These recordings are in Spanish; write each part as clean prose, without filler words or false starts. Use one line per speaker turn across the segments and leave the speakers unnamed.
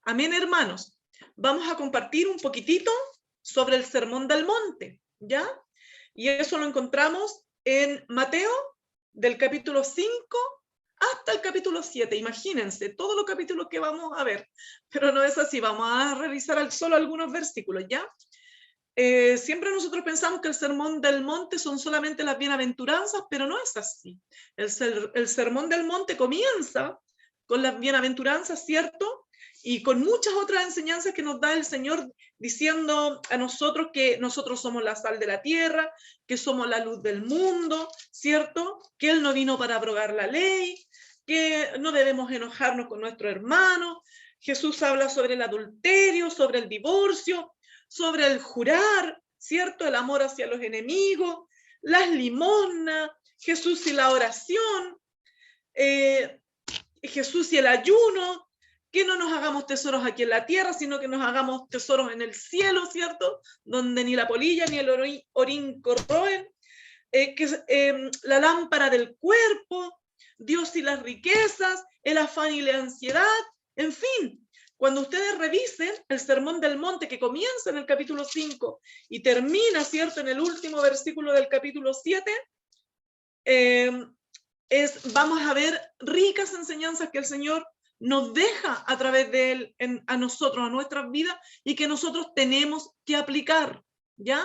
Amén, hermanos. Vamos a compartir un poquitito sobre el Sermón del Monte, ¿ya? Y eso lo encontramos en Mateo, del capítulo 5 hasta el capítulo 7. Imagínense, todos los capítulos que vamos a ver. Pero no es así, vamos a revisar solo algunos versículos, ¿ya? Siempre nosotros pensamos que el Sermón del Monte son solamente las bienaventuranzas, pero no es así. El Sermón del Monte comienza con las bienaventuranzas, ¿cierto? Y con muchas otras enseñanzas que nos da el Señor diciendo a nosotros que nosotros somos la sal de la tierra, que somos la luz del mundo, ¿cierto? Que Él no vino para abrogar la ley, que no debemos enojarnos con nuestro hermano. Jesús habla sobre el adulterio, sobre el divorcio, sobre el jurar, ¿cierto? El amor hacia los enemigos, las limosnas, Jesús y la oración, Jesús y el ayuno, que no nos hagamos tesoros aquí en la tierra, sino que nos hagamos tesoros en el cielo, ¿cierto? Donde ni la polilla ni el orín corroen, la lámpara del cuerpo, Dios y las riquezas, el afán y la ansiedad, en fin. Cuando ustedes revisen el Sermón del Monte, que comienza en el capítulo 5 y termina, ¿cierto?, en el último versículo del capítulo 7, vamos a ver ricas enseñanzas que el Señor nos deja a través de Él a nosotros, a nuestras vidas, y que nosotros tenemos que aplicar, ¿ya?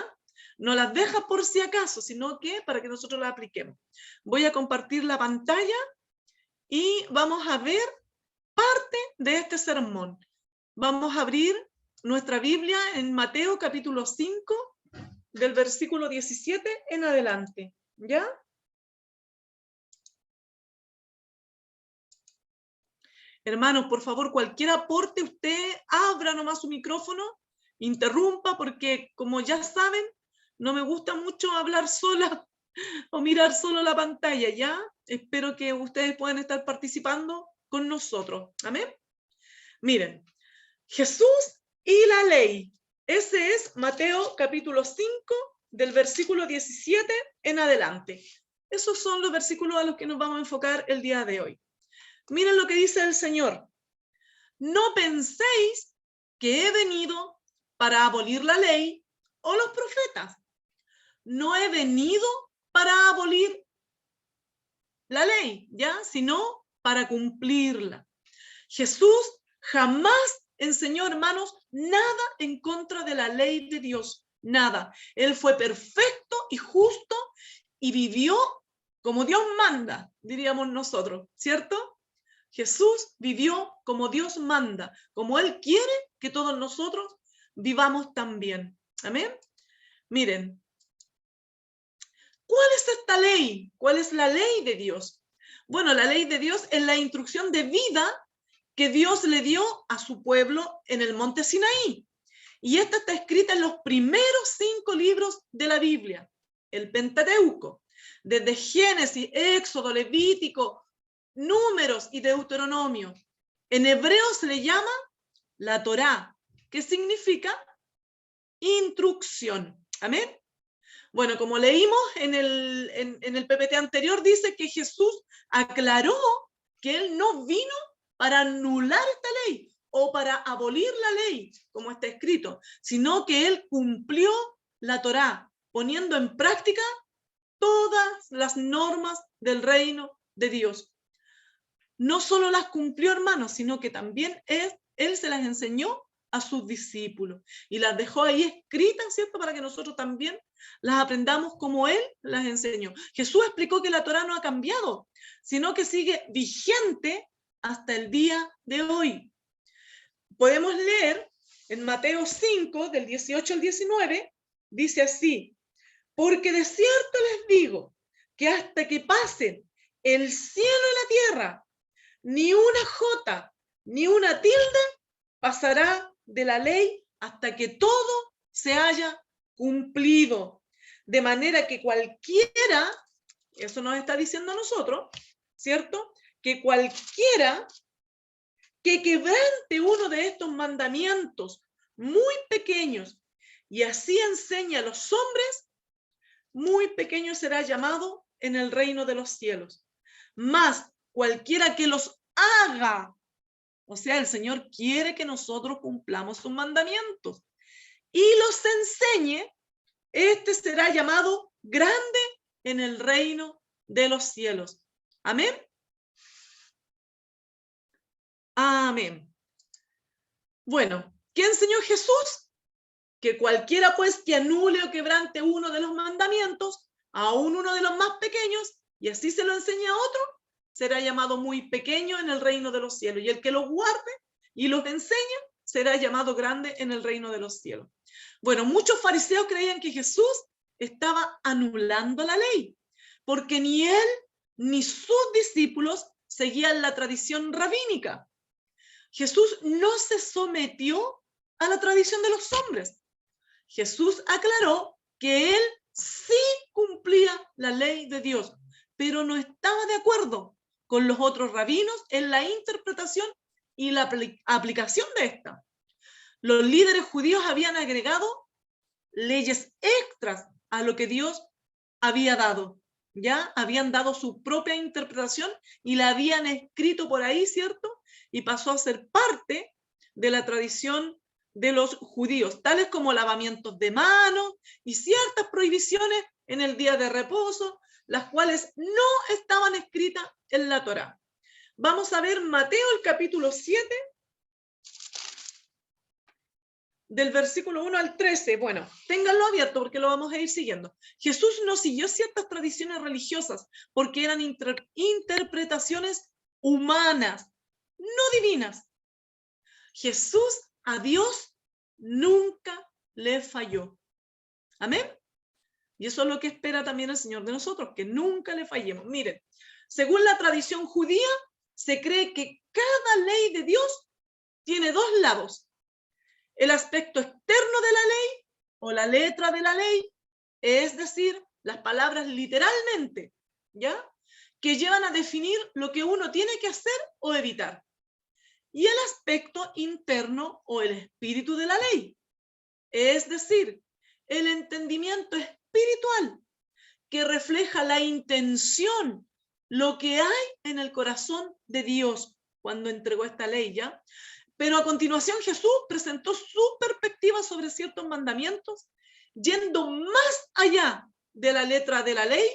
No las deja por si acaso, sino que para que nosotros las apliquemos. Voy a compartir la pantalla y vamos a ver parte de este sermón. Vamos a abrir nuestra Biblia en Mateo capítulo 5, del versículo 17 en adelante, ¿ya? Hermanos, por favor, cualquier aporte, usted abra nomás su micrófono, interrumpa, porque como ya saben, no me gusta mucho hablar sola o mirar solo la pantalla, ¿ya? Espero que ustedes puedan estar participando con nosotros. Amén. Miren, Jesús y la ley. Ese es Mateo capítulo 5, del versículo 17 en adelante. Esos son los versículos a los que nos vamos a enfocar el día de hoy. Miren lo que dice el Señor. No penséis que he venido para abolir la ley o los profetas. No he venido para abolir la ley, ¿ya? Sino para cumplirla. Jesús jamás enseñó, hermanos, nada en contra de la ley de Dios, nada. Él fue perfecto y justo y vivió como Dios manda, diríamos nosotros, ¿cierto? Jesús vivió como Dios manda, como Él quiere que todos nosotros vivamos también. Amén. Miren, ¿cuál es esta ley? ¿Cuál es la ley de Dios? Bueno, la ley de Dios es la instrucción de vida que Dios le dio a su pueblo en el monte Sinaí. Y esta está escrita en los primeros 5 libros de la Biblia, el Pentateuco, desde Génesis, Éxodo, Levítico, Números y Deuteronomio. En hebreo se le llama la Torá, que significa instrucción. Amén. Bueno, como leímos en el PPT anterior, dice que Jesús aclaró que Él no vino para anular esta ley o para abolir la ley, como está escrito, sino que Él cumplió la Torá, poniendo en práctica todas las normas del reino de Dios. No solo las cumplió, hermanos, sino que también Él se las enseñó a sus discípulos y las dejó ahí escritas, ¿cierto? Para que nosotros también las aprendamos como Él las enseñó. Jesús explicó que la Torá no ha cambiado, sino que sigue vigente hasta el día de hoy. Podemos leer en Mateo 5, del 18 al 19, dice así: porque de cierto les digo que hasta que pasen el cielo y la tierra, ni una jota, ni una tilde pasará de la ley hasta que todo se haya cumplido. De manera que cualquiera, eso nos está diciendo a nosotros, ¿cierto? Que cualquiera que quebrante uno de estos mandamientos muy pequeños y así enseña a los hombres, muy pequeño será llamado en el reino de los cielos. Mas cualquiera que los haga O sea, el Señor quiere que nosotros cumplamos sus mandamientos y los enseñe. Este será llamado grande en el reino de los cielos. Amén. Amén. Bueno, ¿qué enseñó Jesús? Que cualquiera pues que anule o quebrante uno de los mandamientos, aún uno de los más pequeños, y así se lo enseña a otro, será llamado muy pequeño en el reino de los cielos. Y el que los guarde y los enseña será llamado grande en el reino de los cielos. Bueno, muchos fariseos creían que Jesús estaba anulando la ley, porque ni él ni sus discípulos seguían la tradición rabínica. Jesús no se sometió a la tradición de los hombres. Jesús aclaró que él sí cumplía la ley de Dios, pero no estaba de acuerdo con los otros rabinos en la interpretación y la aplicación de esta. Los líderes judíos habían agregado leyes extras a lo que Dios había dado. Ya habían dado su propia interpretación y la habían escrito por ahí, ¿cierto? Y pasó a ser parte de la tradición de los judíos, tales como lavamientos de manos y ciertas prohibiciones en el día de reposo, las cuales no estaban escritas en la Torá. Vamos a ver Mateo, el capítulo 7, del versículo 1 al 13. Bueno, ténganlo abierto porque lo vamos a ir siguiendo. Jesús no siguió ciertas tradiciones religiosas porque eran interpretaciones humanas, no divinas. Jesús a Dios nunca le falló. Amén. Y eso es lo que espera también el Señor de nosotros, que nunca le fallemos. Miren, según la tradición judía, se cree que cada ley de Dios tiene dos lados. El aspecto externo de la ley o la letra de la ley, es decir, las palabras literalmente, ¿ya? Que llevan a definir lo que uno tiene que hacer o evitar. Y el aspecto interno o el espíritu de la ley, es decir, el entendimiento espiritual que refleja la intención, lo que hay en el corazón de Dios cuando entregó esta ley, ¿ya? Pero a continuación Jesús presentó su perspectiva sobre ciertos mandamientos, yendo más allá de la letra de la ley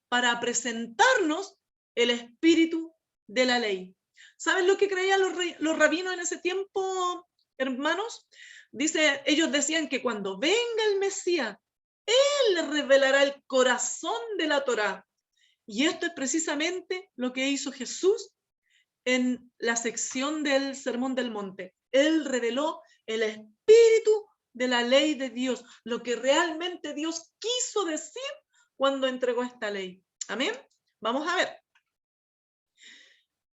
para presentarnos el espíritu de la ley. ¿Saben lo que creían los rabinos en ese tiempo, hermanos? Dice, ellos decían que cuando venga el Mesías, Él les revelará el corazón de la Torá. Y esto es precisamente lo que hizo Jesús en la sección del Sermón del Monte. Él reveló el espíritu de la ley de Dios, lo que realmente Dios quiso decir cuando entregó esta ley. Amén. Vamos a ver.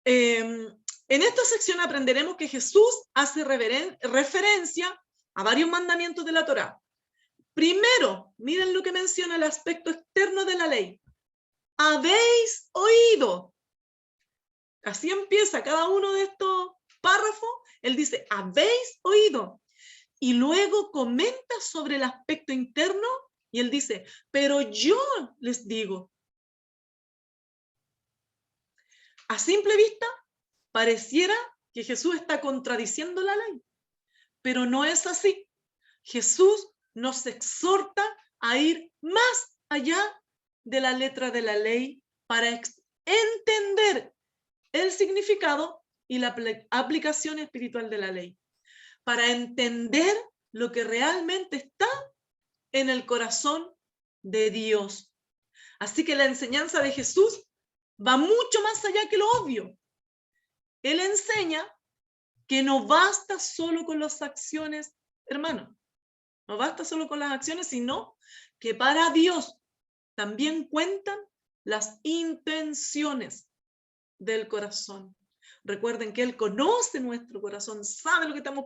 En esta sección aprenderemos que Jesús hace referencia a varios mandamientos de la Torá. Primero, miren lo que menciona el aspecto externo de la ley. Habéis oído. Así empieza cada uno de estos párrafos. Él dice, habéis oído. Y luego comenta sobre el aspecto interno y él dice, pero yo les digo. A simple vista, pareciera que Jesús está contradiciendo la ley, pero no es así. Jesús nos exhorta a ir más allá de la letra de la ley para entender el significado y la aplicación espiritual de la ley, para entender lo que realmente está en el corazón de Dios. Así que la enseñanza de Jesús va mucho más allá que lo obvio. Él enseña que no basta solo con las acciones, hermano, no basta solo con las acciones, sino que para Dios también cuentan las intenciones del corazón. Recuerden que Él conoce nuestro corazón, sabe lo que estamos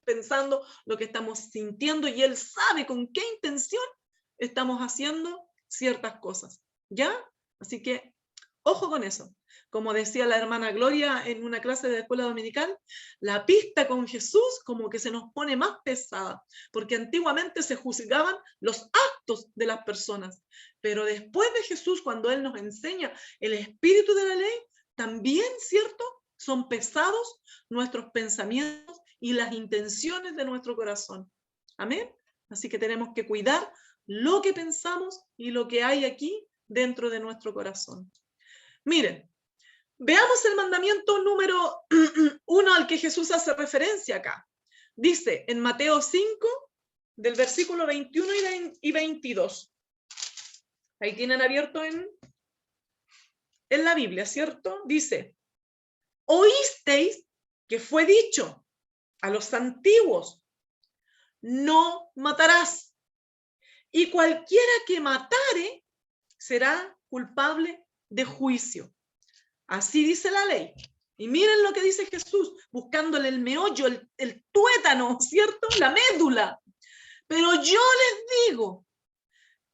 pensando, lo que estamos sintiendo, y Él sabe con qué intención estamos haciendo ciertas cosas, ¿ya? Así que, ojo con eso. Como decía la hermana Gloria en una clase de escuela dominical, la pista con Jesús como que se nos pone más pesada, porque antiguamente se juzgaban los actos de las personas, pero después de Jesús, cuando Él nos enseña el espíritu de la ley, también, ¿cierto?, son pesados nuestros pensamientos y las intenciones de nuestro corazón. Amén. Así que tenemos que cuidar lo que pensamos y lo que hay aquí dentro de nuestro corazón. Miren, veamos el mandamiento número 1 al que Jesús hace referencia acá. Dice en Mateo 5, del versículo 21 y 22. Ahí tienen abierto en la Biblia, ¿cierto? Dice, oísteis que fue dicho a los antiguos, no matarás, y cualquiera que matare será culpable de juicio. Así dice la ley. Y miren lo que dice Jesús, buscándole el meollo, el tuétano, ¿cierto? La médula. Pero yo les digo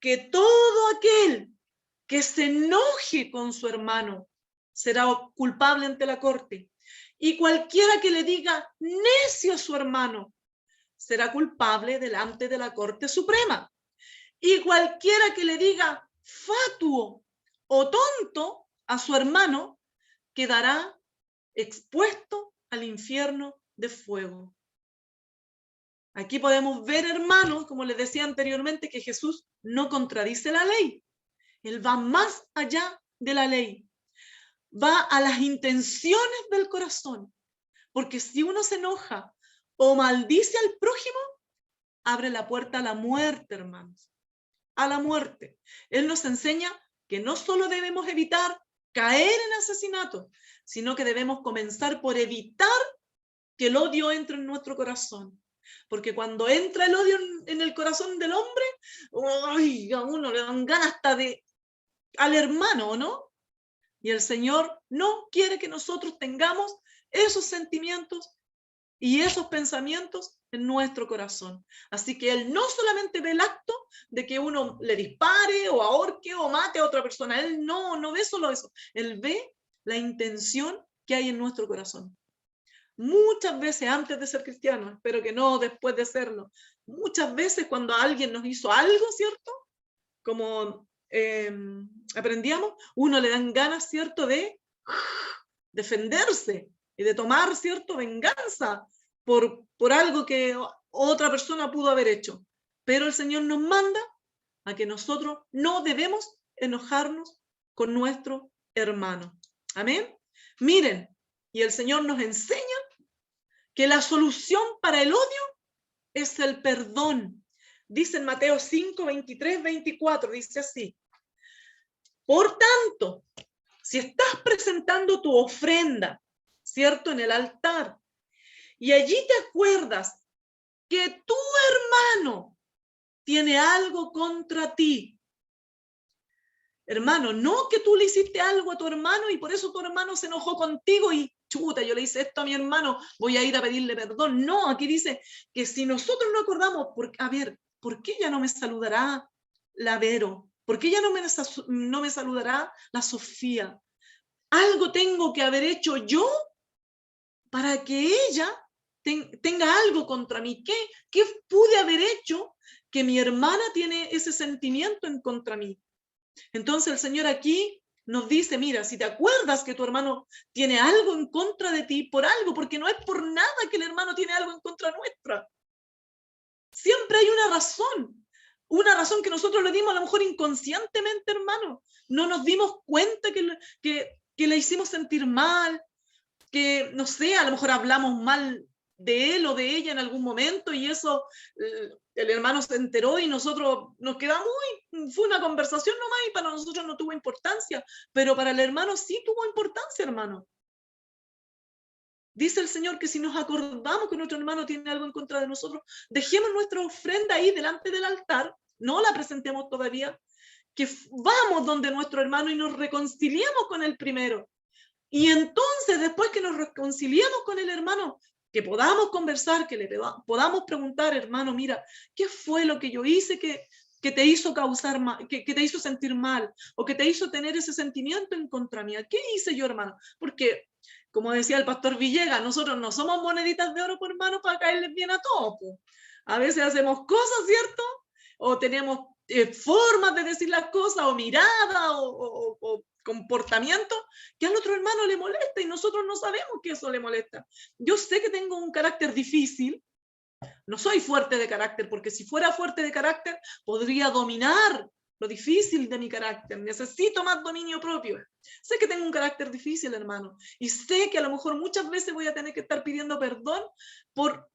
que todo aquel que se enoje con su hermano será culpable ante la corte. Y cualquiera que le diga necio a su hermano será culpable delante de la Corte Suprema. Y cualquiera que le diga fatuo o tonto a su hermano quedará expuesto al infierno de fuego. Aquí podemos ver, hermanos, como les decía anteriormente, que Jesús no contradice la ley. Él va más allá de la ley. Va a las intenciones del corazón. Porque si uno se enoja o maldice al prójimo, abre la puerta a la muerte, hermanos. A la muerte. Él nos enseña que no solo debemos evitar caer en asesinato, sino que debemos comenzar por evitar que el odio entre en nuestro corazón. Porque cuando entra el odio en el corazón del hombre, ¡ay! A uno le dan ganas hasta de al hermano, ¿no? Y el Señor no quiere que nosotros tengamos esos sentimientos y esos pensamientos en nuestro corazón. Así que Él no solamente ve el acto de que uno le dispare o ahorque o mate a otra persona. Él no ve solo eso. Él ve la intención que hay en nuestro corazón. Muchas veces antes de ser cristiano, espero que no después de serlo, muchas veces cuando alguien nos hizo algo, ¿cierto? Como aprendíamos, uno le dan ganas, ¿cierto? De defenderse y de tomar, ¿cierto? Venganza por algo que otra persona pudo haber hecho. Pero el Señor nos manda a que nosotros no debemos enojarnos con nuestro hermano. Amén. Miren, y el Señor nos enseña que la solución para el odio es el perdón. Dice en Mateo 5, 23, 24, dice así. Por tanto, si estás presentando tu ofrenda, ¿cierto? En el altar, y allí te acuerdas que tu hermano tiene algo contra ti. Hermano, no que tú le hiciste algo a tu hermano y por eso tu hermano se enojó contigo y chuta, yo le hice esto a mi hermano, voy a ir a pedirle perdón. No, aquí dice que si nosotros no acordamos, a ver, ¿por qué ya no me saludará la Vero? ¿Por qué ya no me saludará la Sofía? Algo tengo que haber hecho yo para que ella tenga algo contra mí. ¿Qué pude haber hecho que mi hermana tiene ese sentimiento en contra mí? Entonces el Señor aquí nos dice, mira, si te acuerdas que tu hermano tiene algo en contra de ti, por algo, porque no es por nada que el hermano tiene algo en contra nuestra. Siempre hay una razón que nosotros le dimos a lo mejor inconscientemente, hermano. No nos dimos cuenta que le hicimos sentir mal, que, no sé, a lo mejor hablamos mal de él o de ella en algún momento y eso el hermano se enteró y nosotros nos quedamos, fue una conversación nomás y para nosotros no tuvo importancia, pero para el hermano sí tuvo importancia, hermano. Dice el Señor que si nos acordamos que nuestro hermano tiene algo en contra de nosotros, dejemos nuestra ofrenda ahí delante del altar, no la presentemos todavía, que vamos donde nuestro hermano y nos reconciliemos con él primero. Y entonces, después que nos reconciliemos con el hermano, que podamos conversar, que le podamos preguntar, hermano, mira, ¿qué fue lo que yo hice que te hizo causar mal, que te hizo sentir mal, o que te hizo tener ese sentimiento en contra mía? ¿Qué hice yo, hermano? Porque, como decía el pastor Villegas, nosotros no somos moneditas de oro, por hermano, para caerles bien a todos. Po. A veces hacemos cosas, ¿cierto? O tenemos formas de decir las cosas, o miradas, o comportamiento que al otro hermano le molesta y nosotros no sabemos que eso le molesta. Yo sé que tengo un carácter difícil, no soy fuerte de carácter, porque si fuera fuerte de carácter podría dominar lo difícil de mi carácter. Necesito más dominio propio. Sé que tengo un carácter difícil, hermano, y sé que a lo mejor muchas veces voy a tener que estar pidiendo perdón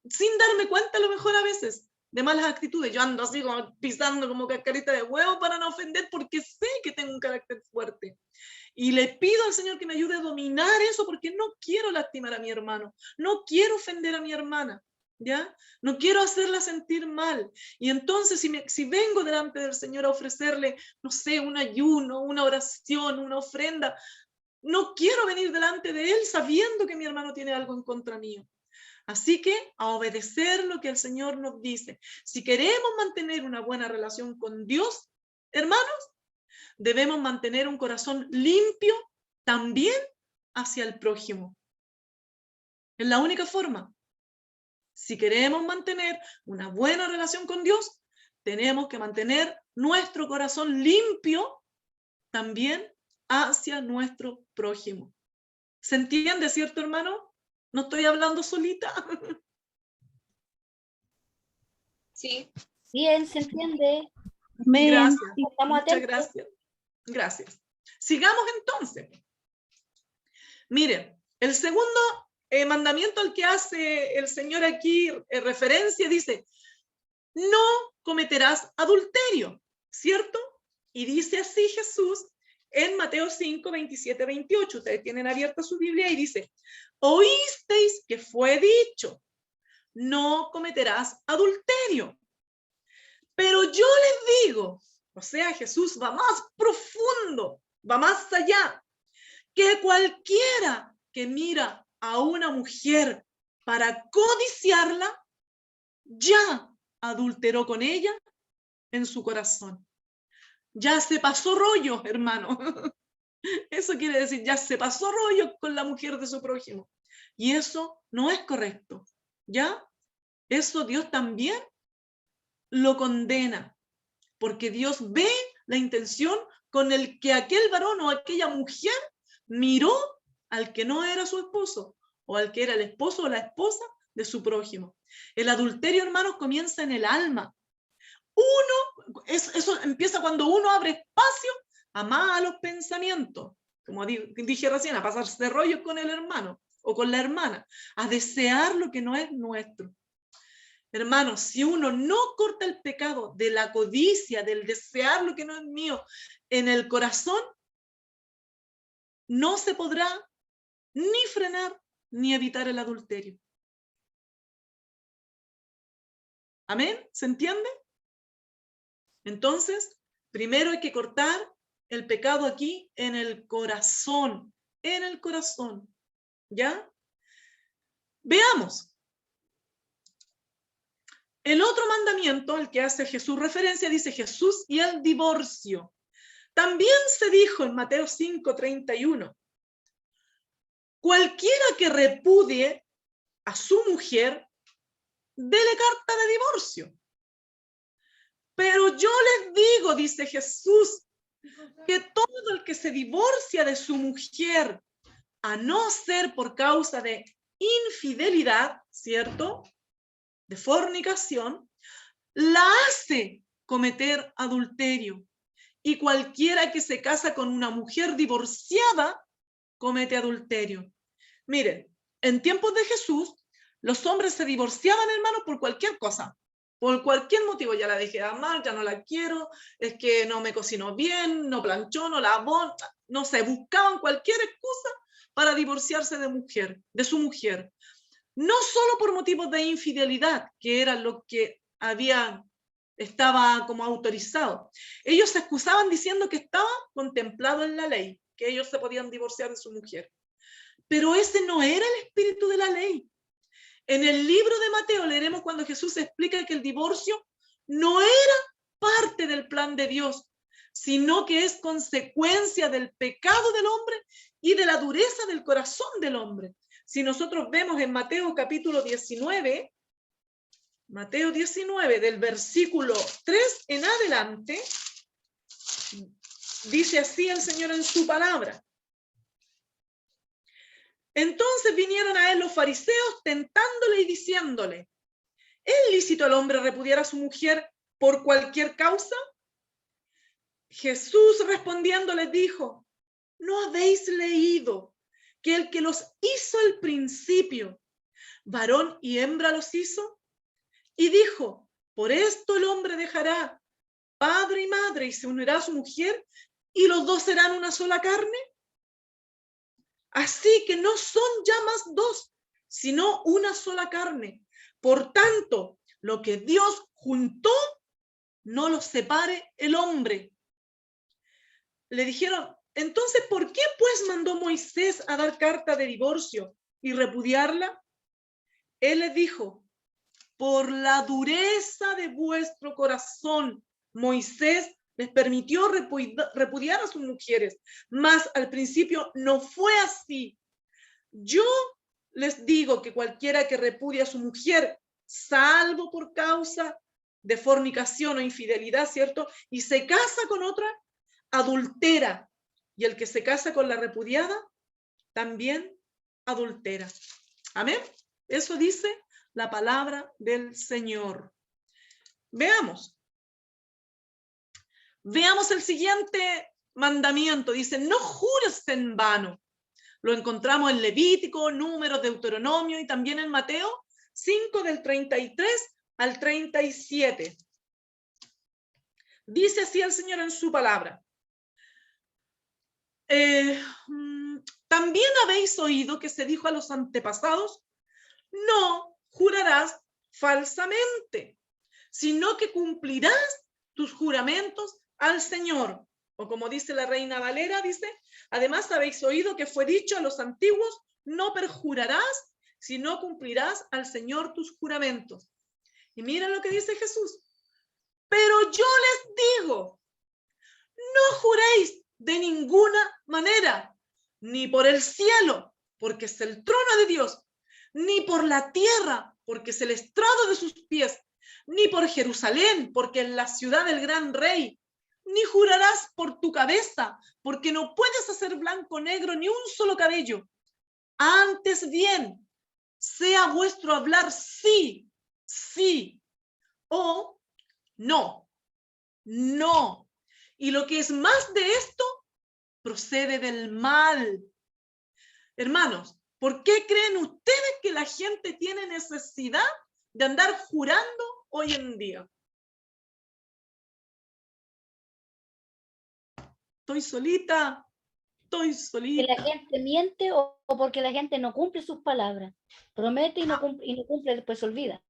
sin darme cuenta a lo mejor a veces de malas actitudes. Yo ando así como pisando como cascarita de huevo para no ofender porque sé que tengo un carácter fuerte. Y le pido al Señor que me ayude a dominar eso porque no quiero lastimar a mi hermano, no quiero ofender a mi hermana. ¿Ya? No quiero hacerla sentir mal. Y entonces si vengo delante del Señor a ofrecerle, no sé, un ayuno, una oración, una ofrenda, no quiero venir delante de Él sabiendo que mi hermano tiene algo en contra mío. Así que a obedecer lo que el Señor nos dice. Si queremos mantener una buena relación con Dios, hermanos, debemos mantener un corazón limpio también hacia el prójimo. Es la única forma. Si queremos mantener una buena relación con Dios, tenemos que mantener nuestro corazón limpio también hacia nuestro prójimo. ¿Se entiende, cierto, hermano? No estoy hablando solita.
Sí.
Bien, se entiende.
Gracias.
Estamos
Muchas
atentos.
gracias. Gracias. Sigamos entonces. Miren, el segundo mandamiento al que hace el Señor aquí referencia dice, no cometerás adulterio, ¿cierto? Y dice así Jesús en Mateo 5, 27, 28. Ustedes tienen abierta su Biblia y dice, oísteis que fue dicho, no cometerás adulterio. Pero yo les digo, o sea, Jesús va más profundo, va más allá, que cualquiera que mira a una mujer para codiciarla, ya adulteró con ella en su corazón. Ya se pasó rollo, hermano. Eso quiere decir, ya se pasó rollo con la mujer de su prójimo. Y eso no es correcto, ¿ya? Eso Dios también lo condena, porque Dios ve la intención con el que aquel varón o aquella mujer miró al que no era su esposo, o al que era el esposo o la esposa de su prójimo. El adulterio, hermanos, comienza en el alma. Eso empieza cuando uno abre espacio a malos pensamientos, como dije recién, a pasarse rollos con el hermano o con la hermana, a desear lo que no es nuestro. Hermanos, si uno no corta el pecado de la codicia, del desear lo que no es mío en el corazón, no se podrá ni frenar ni evitar el adulterio. ¿Amén? ¿Se entiende? Entonces, primero hay que cortar el pecado aquí en el corazón, ¿ya? Veamos. El otro mandamiento al que hace Jesús referencia dice Jesús y el divorcio. También se dijo en Mateo 5:31, cualquiera que repudie a su mujer, dele carta de divorcio. Pero yo les digo, dice Jesús, que todo el que se divorcia de su mujer, a no ser por causa de infidelidad, ¿cierto?, de fornicación, la hace cometer adulterio. Y cualquiera que se casa con una mujer divorciada, comete adulterio. Miren, en tiempos de Jesús, los hombres se divorciaban, hermanos, por cualquier cosa. Por cualquier motivo, ya la dejé de amar, ya no la quiero, es que no me cocinó bien, no planchó, no lavó, no sé, buscaban cualquier excusa para divorciarse de su mujer. No solo por motivos de infidelidad, que era lo que estaba como autorizado. Ellos se excusaban diciendo que estaba contemplado en la ley, que ellos se podían divorciar de su mujer. Pero ese no era el espíritu de la ley. En el libro de Mateo leeremos cuando Jesús explica que el divorcio no era parte del plan de Dios, sino que es consecuencia del pecado del hombre y de la dureza del corazón del hombre. Si nosotros vemos en Mateo capítulo 19, Mateo 19, del versículo 3 en adelante, Dice así el Señor en su palabra. Entonces vinieron a él los fariseos tentándole y diciéndole, ¿es lícito al hombre repudiar a su mujer por cualquier causa? Jesús respondiendo les dijo, ¿no habéis leído que el que los hizo al principio, varón y hembra los hizo? Y dijo, por esto el hombre dejará padre y madre y se unirá a su mujer y los dos serán una sola carne. Así que no son ya más dos, sino una sola carne. Por tanto, lo que Dios juntó, no los separe el hombre. Le dijeron, entonces, ¿por qué pues mandó Moisés a dar carta de divorcio y repudiarla? Él les dijo, por la dureza de vuestro corazón, Moisés les permitió repudiar a sus mujeres, mas al principio no fue así. Yo les digo que cualquiera que repudia a su mujer, salvo por causa de fornicación o infidelidad, ¿cierto? Y se casa con otra, adultera. Y el que se casa con la repudiada, también adultera. Amén. Eso dice la palabra del Señor. Veamos. Veamos el siguiente mandamiento. Dice, no jures en vano. Lo encontramos en Levítico, Números, Deuteronomio y también en Mateo 5 del 33 al 37. Dice así el Señor en su palabra. También habéis oído que se dijo a los antepasados, no jurarás falsamente, sino que cumplirás tus juramentos al Señor. O como dice la Reina Valera, dice, además habéis oído que fue dicho a los antiguos, no perjurarás, sino cumplirás al Señor tus juramentos. Y mira lo que dice Jesús. Pero yo les digo, no juréis de ninguna manera, ni por el cielo, porque es el trono de Dios, ni por la tierra, porque es el estrado de sus pies, ni por Jerusalén, porque es la ciudad del gran rey, ni jurarás por tu cabeza, porque no puedes hacer blanco o negro ni un solo cabello. Antes bien, sea vuestro hablar sí, sí, o no, no. Y lo que es más de esto, procede del mal. Hermanos, ¿por qué creen ustedes que la gente tiene necesidad de andar jurando hoy en día? Estoy solita, estoy
Que
solita.
la gente miente o porque la gente no cumple sus palabras. Promete y no cumple, después se olvida.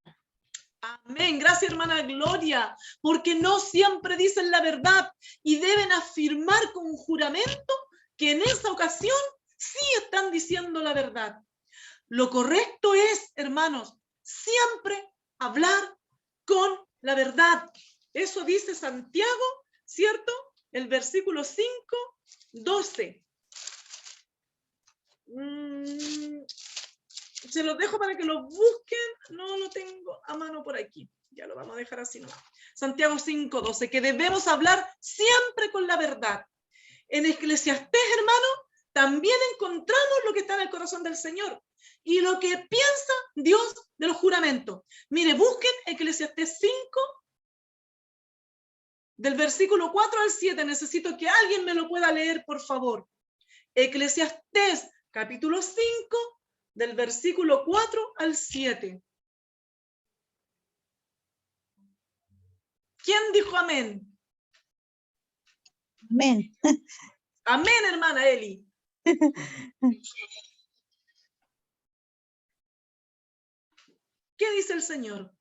Amén, gracias hermana Gloria, porque no siempre dicen la verdad y deben afirmar con juramento que en esa ocasión sí están diciendo la verdad. Lo correcto es, hermanos, siempre hablar con la verdad. Eso dice Santiago, ¿cierto? El versículo 5, 12. Se los dejo para que lo busquen, no lo tengo a mano por aquí, ya lo vamos a dejar así nomás. Santiago 5:12, que debemos hablar siempre con la verdad. En Eclesiastés, hermano, también encontramos lo que está en el corazón del Señor y lo que piensa Dios de los juramentos. Mire, busquen Eclesiastés 5, del versículo 4 al 7, necesito que alguien me lo pueda leer, por favor. Eclesiastés, capítulo 5, del versículo 4 al 7. ¿Quién dijo amén?
Amén.
Amén, hermana Eli. ¿Qué dice el Señor?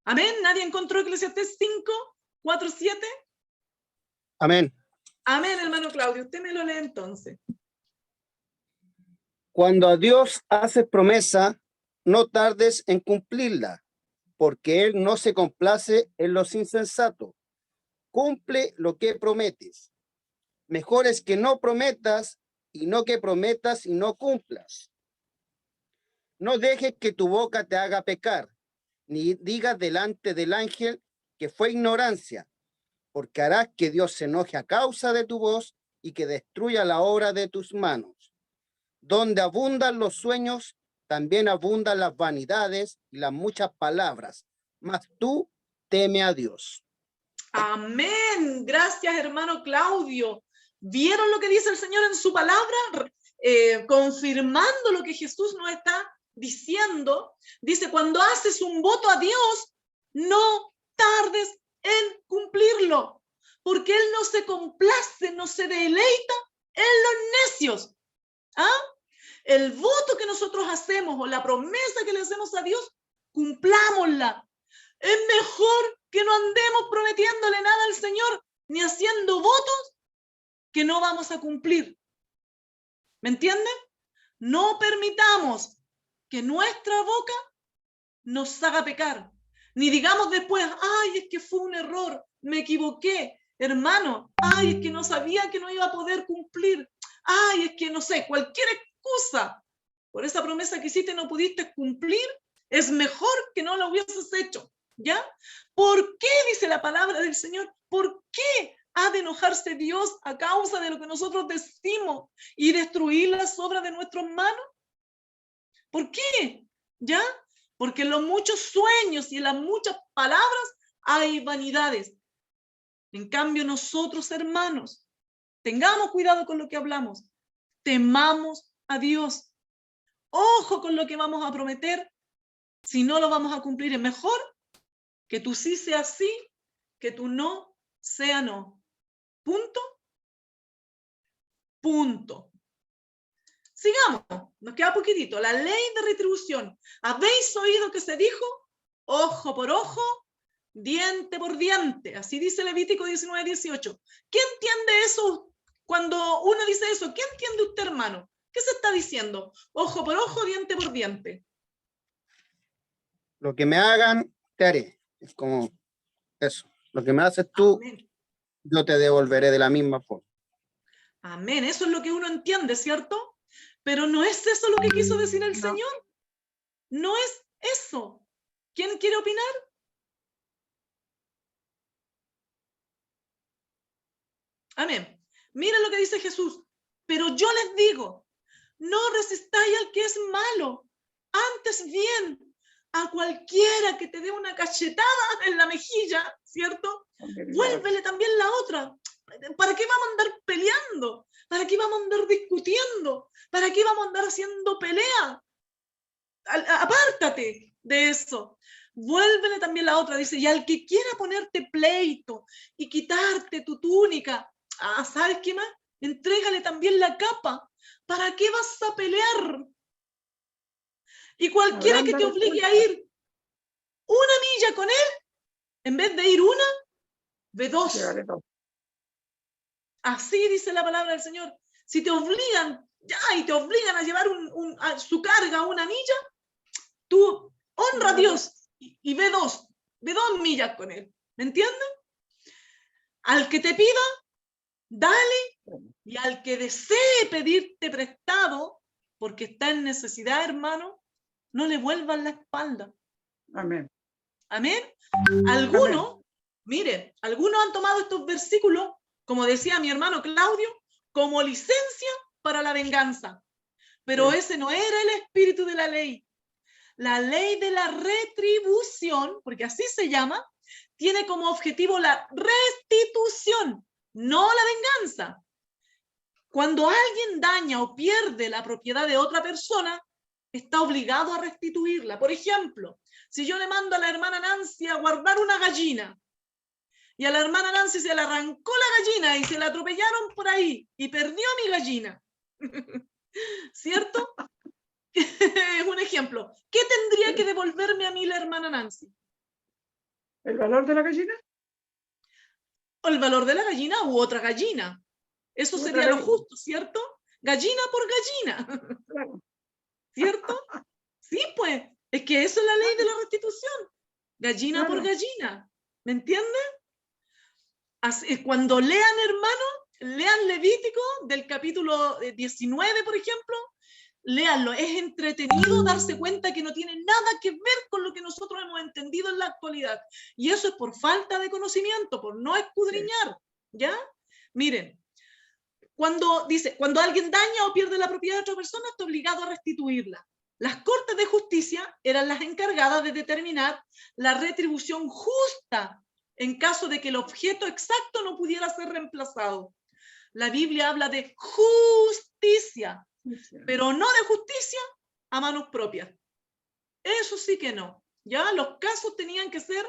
Amén. ¿Nadie encontró Eclesiastés 5, 4, 7?
Amén.
Amén, hermano Claudio. Usted me lo lee entonces.
Cuando a Dios haces promesa, no tardes en cumplirla, porque Él no se complace en los insensatos. Cumple lo que prometes. Mejor es que no prometas y no que prometas y no cumplas. No dejes que tu boca te haga pecar, ni digas delante del ángel que fue ignorancia, porque harás que Dios se enoje a causa de tu voz y que destruya la obra de tus manos. Donde abundan los sueños, también abundan las vanidades y las muchas palabras, mas tú teme a Dios.
Amén. Gracias, hermano Claudio. ¿Vieron lo que dice el Señor en su palabra? Confirmando lo que Jesús nos está diciendo. Dice, cuando haces un voto a Dios, no tardes en cumplirlo, porque Él no se complace, no se deleita en los necios. ¿Ah? El voto que nosotros hacemos o la promesa que le hacemos a Dios, cumplámosla. Es mejor que no andemos prometiéndole nada al Señor, ni haciendo votos que no vamos a cumplir. ¿Me entienden? No permitamos que nuestra boca nos haga pecar. Ni digamos después, ay, es que fue un error, me equivoqué. Hermano, ay, es que no sabía que no iba a poder cumplir. Ay, es que no sé, cualquier excusa por esa promesa que hiciste no pudiste cumplir, es mejor que no la hubieses hecho. ¿Ya? ¿Por qué, dice la palabra del Señor? ¿Por qué ha de enojarse Dios a causa de lo que nosotros decimos y destruir las obras de nuestras manos? ¿Por qué? ¿Ya? Porque en los muchos sueños y en las muchas palabras hay vanidades. En cambio, nosotros, hermanos, tengamos cuidado con lo que hablamos. Temamos a Dios. Ojo con lo que vamos a prometer. Si no lo vamos a cumplir, es mejor que tú sí sea sí, que tú no sea no. Punto. Punto. Sigamos, nos queda poquitito. La ley de retribución. ¿Habéis oído que se dijo? Ojo por ojo, diente por diente. Así dice Levítico 19:18. ¿Qué entiende eso cuando uno dice eso? ¿Qué entiende usted, hermano? ¿Qué se está diciendo? Ojo por ojo, diente por diente.
Lo que me hagan, te haré. Es como eso. Lo que me haces tú,
Amén.
yo te devolveré de la misma forma.
Amén. Eso es lo que uno entiende, ¿cierto? Pero no es eso lo que quiso decir el Señor. No es eso. ¿Quién quiere opinar? Amén. Miren lo que dice Jesús. Pero yo les digo, no resistáis al que es malo. Antes bien, a cualquiera que te dé una cachetada en la mejilla, ¿cierto? Vuélvele también la otra. ¿Para qué vamos a andar peleando? ¿Para qué vamos a andar discutiendo? ¿Para qué vamos a andar haciendo pelea? Apártate de eso. Vuélvele también la otra. Dice, y al que quiera ponerte pleito y quitarte tu túnica, ¿sabes qué más? Entrégale también la capa. ¿Para qué vas a pelear? Y cualquiera que te obligue a ir una milla con él, en vez de ir una, ve dos. Así dice la palabra del Señor. Si te obligan, ya, y te obligan a llevar su carga a una milla, tú honra a Dios y ve dos millas con él. ¿Me entienden? Al que te pida, dale, y al que desee pedirte prestado, porque está en necesidad, hermano, no le vuelvas la espalda.
Amén.
Amén. Algunos, miren, algunos han tomado estos versículos, como decía mi hermano Claudio, como licencia para la venganza. Pero ese no era el espíritu de la ley. La ley de la retribución, porque así se llama, tiene como objetivo la restitución, no la venganza. Cuando alguien daña o pierde la propiedad de otra persona, está obligado a restituirla. Por ejemplo, si yo le mando a la hermana Nancy a guardar una gallina, y a la hermana Nancy se le arrancó la gallina y se la atropellaron por ahí, y perdió mi gallina, ¿cierto? Es un ejemplo. ¿Qué tendría que devolverme a mí la hermana Nancy?
¿El valor de la gallina?
O el valor de la gallina u otra gallina. Eso sería lo justo, ¿cierto? Gallina por gallina.
Claro.
¿Cierto? Sí, pues. Es que eso es la ley de la restitución. Gallina por gallina. ¿Me entienden? Así, cuando lean, hermano, lean Levítico del capítulo 19, por ejemplo, léanlo, es entretenido darse cuenta que no tiene nada que ver con lo que nosotros hemos entendido en la actualidad. Y eso es por falta de conocimiento, por no escudriñar, ¿ya? Miren, cuando dice, cuando alguien daña o pierde la propiedad de otra persona, está obligado a restituirla. Las cortes de justicia eran las encargadas de determinar la retribución justa en caso de que el objeto exacto no pudiera ser reemplazado. La Biblia habla de justicia, pero no de justicia a manos propias. Eso sí que no. Ya los casos tenían que ser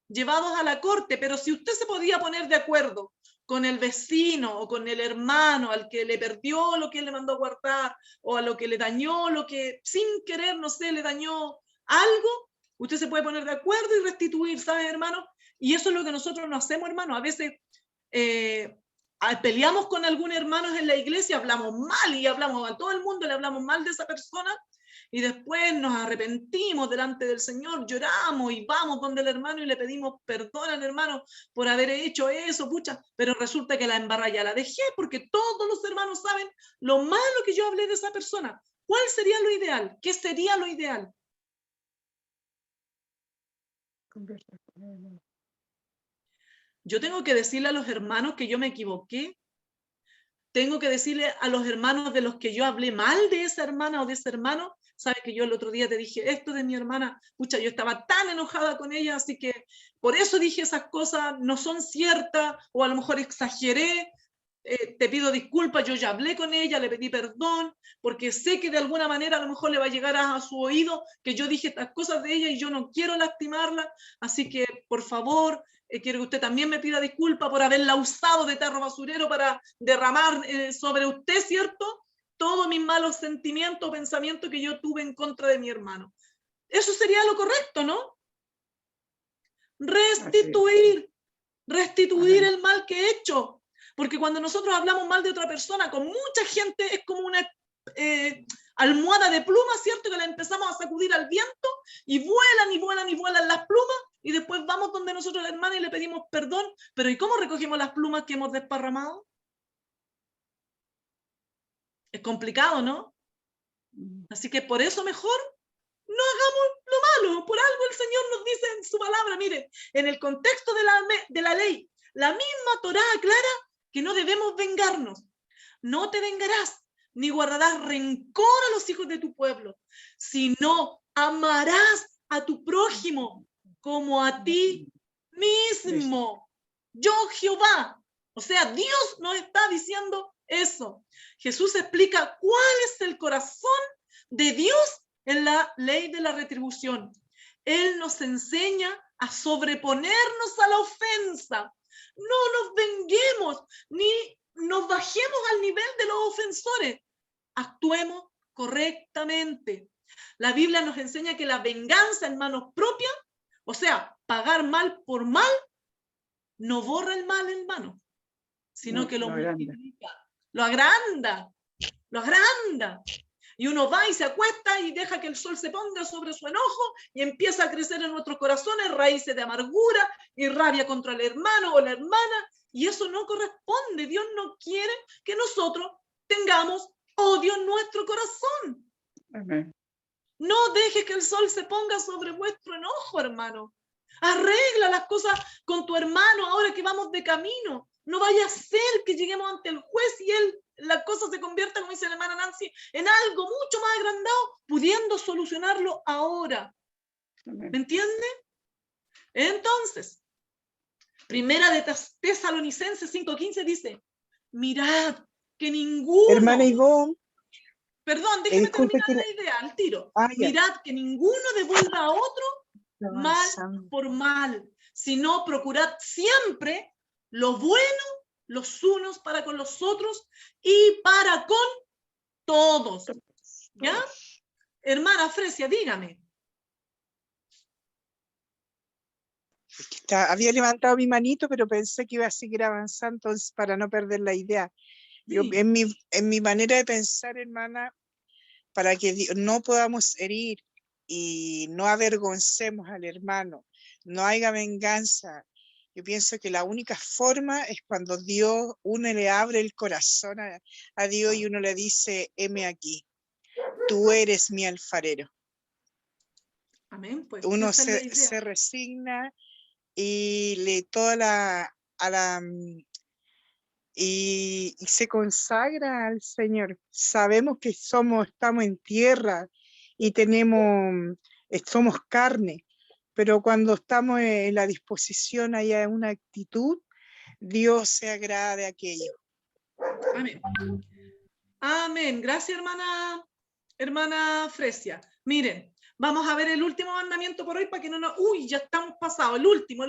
llevados a la corte, pero si usted se podía poner de acuerdo con el vecino o con el hermano al que le perdió lo que él le mandó a guardar o a lo que le dañó, lo que sin querer, no sé, le dañó algo, usted se puede poner de acuerdo y restituir, ¿sabe, hermano? Y eso es lo que nosotros no hacemos, hermano. A veces peleamos con algún hermano en la iglesia, hablamos mal y hablamos a todo el mundo, le hablamos mal de esa persona y después nos arrepentimos delante del Señor, lloramos y vamos donde el hermano y le pedimos perdón al hermano por haber hecho eso, pucha, pero resulta que la embarrada ya la dejé porque todos los hermanos saben lo malo que yo hablé de esa persona. ¿Cuál sería lo ideal? ¿Qué sería lo ideal? Yo tengo que decirle a los hermanos que yo me equivoqué. Tengo que decirle a los hermanos de los que yo hablé mal de esa hermana o de ese hermano. Sabes que yo el otro día te dije esto de mi hermana. Pucha, yo estaba tan enojada con ella, así que por eso dije esas cosas, no son ciertas, o a lo mejor exageré. Te pido disculpas, yo ya hablé con ella, le pedí perdón, porque sé que de alguna manera a lo mejor le va a llegar a su oído que yo dije estas cosas de ella y yo no quiero lastimarla, así que por favor, quiero que usted también me pida disculpas por haberla usado de tarro basurero para derramar sobre usted, ¿cierto? Todos mis malos sentimientos, pensamientos que yo tuve en contra de mi hermano. Eso sería lo correcto, ¿no? Restituir el mal que he hecho. Porque cuando nosotros hablamos mal de otra persona, con mucha gente es como una almohada de plumas, ¿cierto? Que la empezamos a sacudir al viento y vuelan y vuelan y vuelan las plumas y después vamos donde nosotros la hermana y le pedimos perdón. Pero ¿y cómo recogemos las plumas que hemos desparramado? Es complicado, ¿no? Así que por eso mejor no hagamos lo malo. Por algo el Señor nos dice en su palabra, mire, en el contexto de la ley, la misma Torá aclara que no debemos vengarnos. No te vengarás, ni guardarás rencor a los hijos de tu pueblo, sino amarás a tu prójimo como a ti mismo. Yo, Jehová. O sea, Dios nos está diciendo eso. Jesús explica cuál es el corazón de Dios en la ley de la retribución. Él nos enseña a sobreponernos a la ofensa. No nos venguemos, ni nos bajemos al nivel de los ofensores. Actuemos correctamente. La Biblia nos enseña que la venganza en manos propias, o sea, pagar mal por mal, no borra el mal en vano, sino que lo multiplica, lo agranda. Y uno va y se acuesta y deja que el sol se ponga sobre su enojo y empieza a crecer en nuestros corazones raíces de amargura y rabia contra el hermano o la hermana. Y eso no corresponde. Dios no quiere que nosotros tengamos odio en nuestro corazón.
Amén.
No dejes que el sol se ponga sobre vuestro enojo, hermano. Arregla las cosas con tu hermano ahora que vamos de camino. No vaya a ser que lleguemos ante el juez y la cosa se convierta, como dice la hermana Nancy, en algo mucho más agrandado, pudiendo solucionarlo ahora.
Amén.
¿Me entiende? Entonces, Primera de Tesalonicenses 5:15 dice, mirad que ninguno...
Hermana Ivonne.
Perdón, déjeme
disculpe
terminar
que
la idea al tiro.
Ah, ya.
Mirad que ninguno devuelva a otro mal por mal, sino procurad siempre lo bueno los unos para con los otros y para con todos. ¿Ya? Hermana Fresia, dígame.
Había levantado mi manito, pero pensé que iba a seguir avanzando entonces, para no perder la idea.
Sí.
Yo, en mi manera de pensar, hermana, para que no podamos herir y no avergoncemos al hermano, no haya venganza. Yo pienso que la única forma es cuando uno le abre el corazón a Dios y uno le dice, heme aquí. tú eres mi alfarero.
Amén. Pues
Uno
esa es la
se
idea.
resigna y le y se consagra al Señor. Sabemos que estamos en tierra y somos carne, pero cuando estamos en la disposición, hay una actitud, Dios se agrada de aquello.
Amén. Amén. Gracias, hermana Fresia. Miren, vamos a ver el último mandamiento por hoy para que no nos... Uy, ya estamos pasados. El último.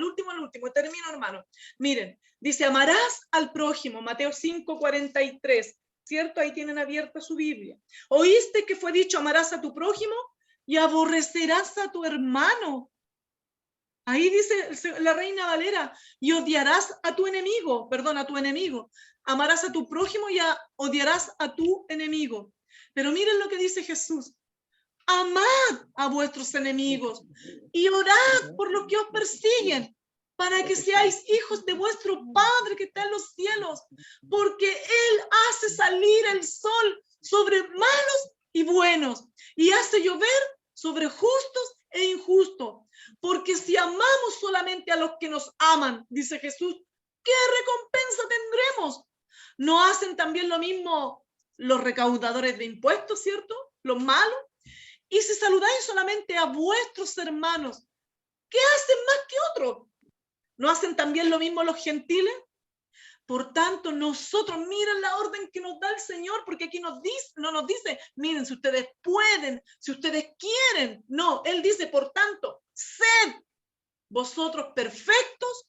Termino, hermano. Miren, dice, amarás al prójimo, Mateo 5:43. ¿Cierto? Ahí tienen abierta su Biblia. ¿Oíste que fue dicho, amarás a tu prójimo y aborrecerás a tu hermano? Ahí dice la Reina Valera, y odiarás a tu enemigo, amarás a tu prójimo y odiarás a tu enemigo. Pero miren lo que dice Jesús, amad a vuestros enemigos y orad por los que os persiguen, para que seáis hijos de vuestro Padre que está en los cielos, porque Él hace salir el sol sobre malos y buenos, y hace llover sobre justos e injustos. Porque si amamos solamente a los que nos aman, dice Jesús, ¿qué recompensa tendremos? ¿No hacen también lo mismo los recaudadores de impuestos, cierto? Los malos. Y si saludáis solamente a vuestros hermanos, ¿qué hacen más que otros? ¿No hacen también lo mismo los gentiles? Por tanto, nosotros, miren la orden que nos da el Señor, porque aquí no nos dice, miren, si ustedes pueden, si ustedes quieren. No, Él dice, por tanto, sed vosotros perfectos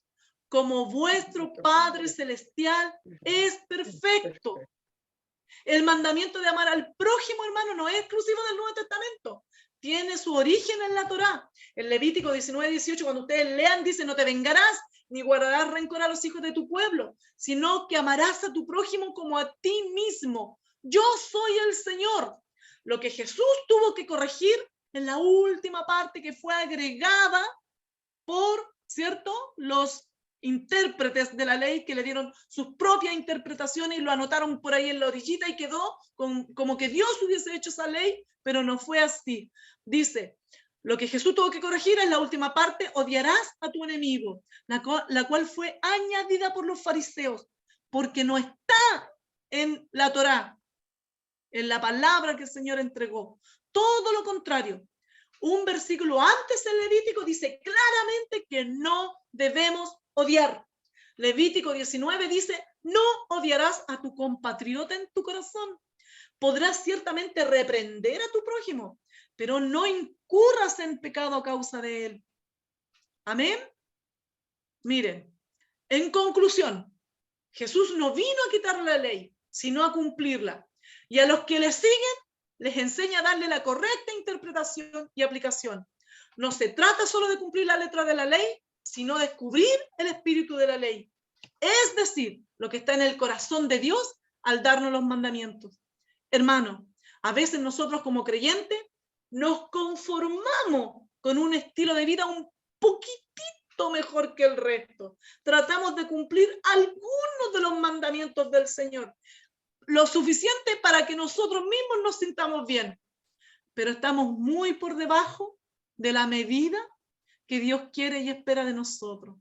como vuestro Padre Celestial es perfecto. El mandamiento de amar al prójimo, hermano, no es exclusivo del Nuevo Testamento. Tiene su origen en la Torá. En Levítico 19:18, cuando ustedes lean, dice, no te vengarás ni guardarás rencor a los hijos de tu pueblo, sino que amarás a tu prójimo como a ti mismo. Yo soy el Señor. Lo que Jesús tuvo que corregir en la última parte que fue agregada por, ¿cierto?, los intérpretes de la ley que le dieron sus propias interpretaciones y lo anotaron por ahí en la orillita y quedó como que Dios hubiese hecho esa ley, pero no fue así. Dice, lo que Jesús tuvo que corregir en la última parte, odiarás a tu enemigo, la cual fue añadida por los fariseos, porque no está en la Torá, en la palabra que el Señor entregó. Todo lo contrario. Un versículo antes en Levítico dice claramente que no debemos odiar. Levítico 19 dice, no odiarás a tu compatriota en tu corazón. Podrás ciertamente reprender a tu prójimo, pero no incurras en pecado a causa de él. Amén. Miren, en conclusión, Jesús no vino a quitar la ley, sino a cumplirla. Y a los que le siguen, les enseña a darle la correcta interpretación y aplicación. No se trata solo de cumplir la letra de la ley, sino descubrir el espíritu de la ley. Es decir, lo que está en el corazón de Dios al darnos los mandamientos. Hermano, a veces nosotros como creyentes nos conformamos con un estilo de vida un poquitito mejor que el resto. Tratamos de cumplir algunos de los mandamientos del Señor, lo suficiente para que nosotros mismos nos sintamos bien, pero estamos muy por debajo de la medida que Dios quiere y espera de nosotros.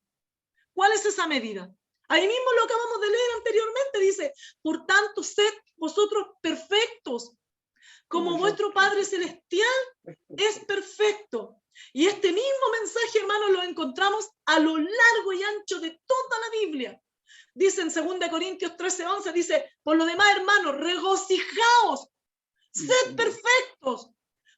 ¿Cuál es esa medida? Ahí mismo lo acabamos de leer anteriormente, dice, por tanto, sed vosotros perfectos, como vuestro Padre Celestial es perfecto. Y este mismo mensaje, hermanos, lo encontramos a lo largo y ancho de toda la Biblia. Dice en 2 Corintios 13:11, dice, por lo demás, hermanos, regocijaos, sed perfectos,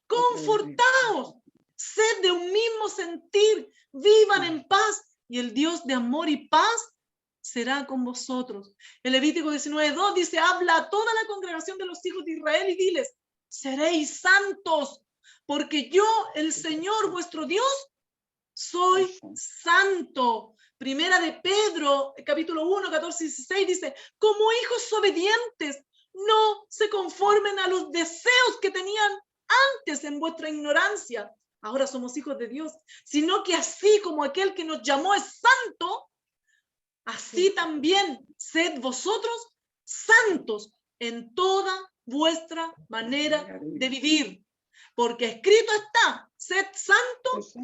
confortaos, sed de un mismo sentir, vivan en paz, y el Dios de amor y paz será con vosotros. El Levítico 19:2 dice, habla a toda la congregación de los hijos de Israel y diles, seréis santos, porque yo, el Señor vuestro Dios, soy santo. Primera de Pedro, capítulo 1, 14 y 16 dice, como hijos obedientes, no se conformen a los deseos que tenían antes en vuestra ignorancia. Ahora somos hijos de Dios, sino que así como aquel que nos llamó es santo, así también sed vosotros santos en toda vuestra manera de vivir. Porque escrito está, sed santos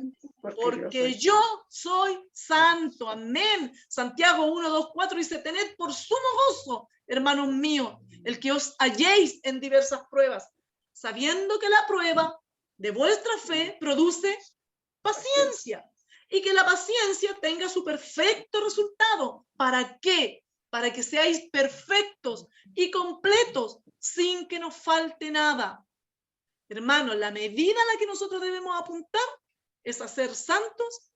porque yo soy santo. Amén. Santiago 1, 2, 4 dice, tened por sumo gozo, hermanos míos, el que os halléis en diversas pruebas, sabiendo que la prueba de vuestra fe produce paciencia, y que la paciencia tenga su perfecto resultado. ¿Para qué? Para que seáis perfectos y completos, sin que nos falte nada. Hermanos, la medida a la que nosotros debemos apuntar es a ser santos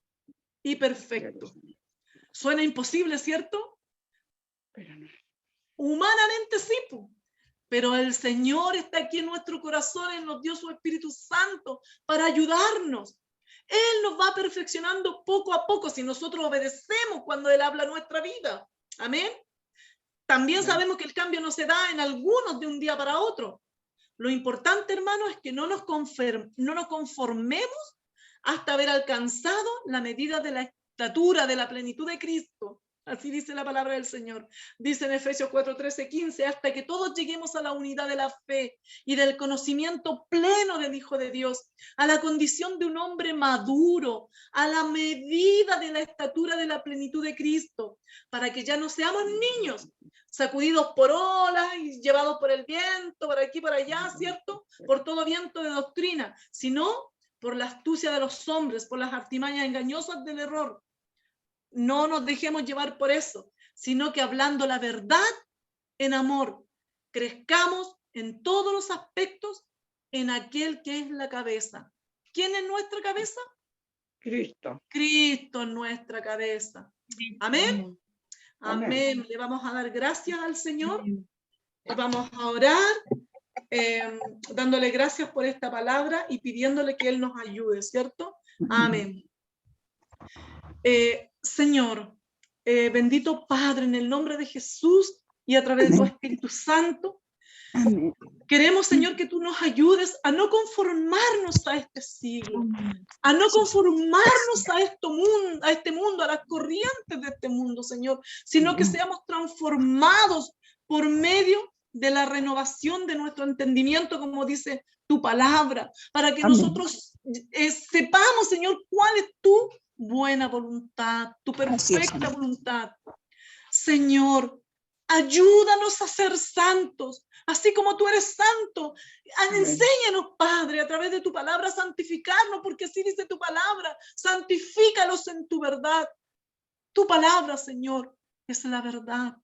y perfectos. Suena imposible, ¿cierto? Humanamente sí, pero el Señor está aquí en nuestro corazón, Él nos dio su Espíritu Santo para ayudarnos. Él nos va perfeccionando poco a poco si nosotros obedecemos cuando Él habla nuestra vida. Amén. También sabemos que el cambio no se da en algunos de un día para otro. Lo importante, hermano, es que no nos conformemos hasta haber alcanzado la medida de la estatura, de la plenitud de Cristo. Así dice la palabra del Señor. Dice en Efesios 4, 13, 15, hasta que todos lleguemos a la unidad de la fe y del conocimiento pleno del Hijo de Dios, a la condición de un hombre maduro, a la medida de la estatura de la plenitud de Cristo, para que ya no seamos niños, sacudidos por olas y llevados por el viento, por aquí, por allá, ¿cierto? Por todo viento de doctrina, sino por la astucia de los hombres, por las artimañas engañosas del error. No nos dejemos llevar por eso, sino que hablando la verdad en amor, crezcamos en todos los aspectos en aquel que es la cabeza. ¿Quién es nuestra cabeza?
Cristo.
Cristo es nuestra cabeza. Amén. Amén. Le vamos a dar gracias al Señor y vamos a orar dándole gracias por esta palabra y pidiéndole que Él nos ayude, ¿cierto? Amén. Señor, bendito Padre, en el nombre de Jesús y a través de tu Espíritu Santo, queremos, Señor, que tú nos ayudes a no conformarnos a este siglo, a no conformarnos a este mundo, a las corrientes de este mundo, Señor, sino que seamos transformados por medio de la renovación de nuestro entendimiento, como dice tu palabra, para que nosotros sepamos, Señor, cuál es tu buena voluntad, tu perfecta voluntad. Señor, ayúdanos a ser santos, así como tú eres santo. Enséñanos, Padre, a través de tu palabra a santificarnos, porque así dice tu palabra, santifícalos en tu verdad. Tu palabra, Señor, es la verdad.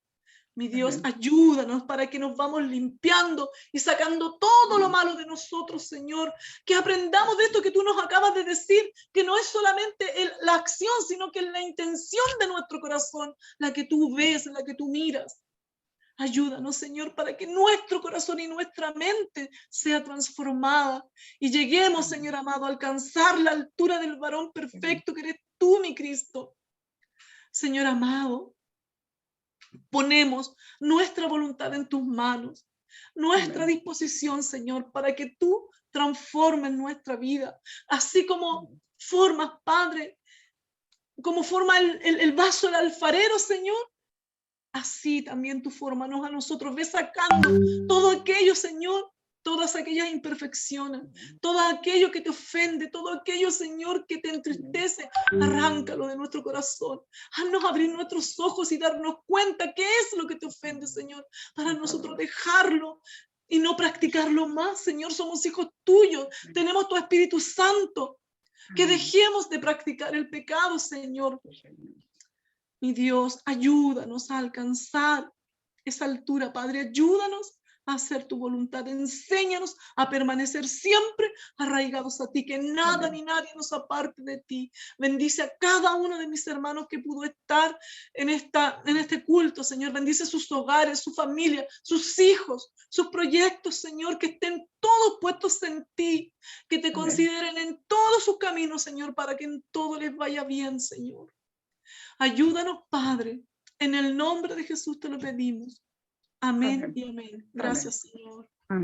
Mi Dios, ayúdanos para que nos vamos limpiando y sacando todo lo malo de nosotros, Señor. Que aprendamos de esto que tú nos acabas de decir, que no es solamente la acción, sino que es la intención de nuestro corazón, la que tú ves, la que tú miras. Ayúdanos, Señor, para que nuestro corazón y nuestra mente sea transformada y lleguemos, Señor amado, a alcanzar la altura del varón perfecto que eres tú, mi Cristo. Señor amado, ponemos nuestra voluntad en tus manos, nuestra disposición, Señor, para que tú transformes nuestra vida, así como formas, Padre, como forma el vaso el alfarero, Señor, así también tú fórmanos a nosotros. Ve sacando todo aquello, Señor, todas aquellas imperfecciones, todo aquello que te ofende, todo aquello, Señor, que te entristece, arráncalo de nuestro corazón. Haznos abrir nuestros ojos y darnos cuenta qué es lo que te ofende, Señor, para nosotros dejarlo y no practicarlo más. Señor, somos hijos tuyos, tenemos tu Espíritu Santo, que dejemos de practicar el pecado, Señor. Mi Dios, ayúdanos a alcanzar esa altura, Padre, ayúdanos a hacer tu voluntad, enséñanos a permanecer siempre arraigados a ti, que nada ni nadie nos aparte de ti. Bendice a cada uno de mis hermanos que pudo estar en este culto, Señor, bendice sus hogares, su familia, sus hijos, sus proyectos, Señor, que estén todos puestos en ti, que te consideren en todos sus caminos, Señor, para que en todo les vaya bien, Señor. Ayúdanos, Padre, en el nombre de Jesús te lo pedimos. Amén y amén. Gracias, Señor.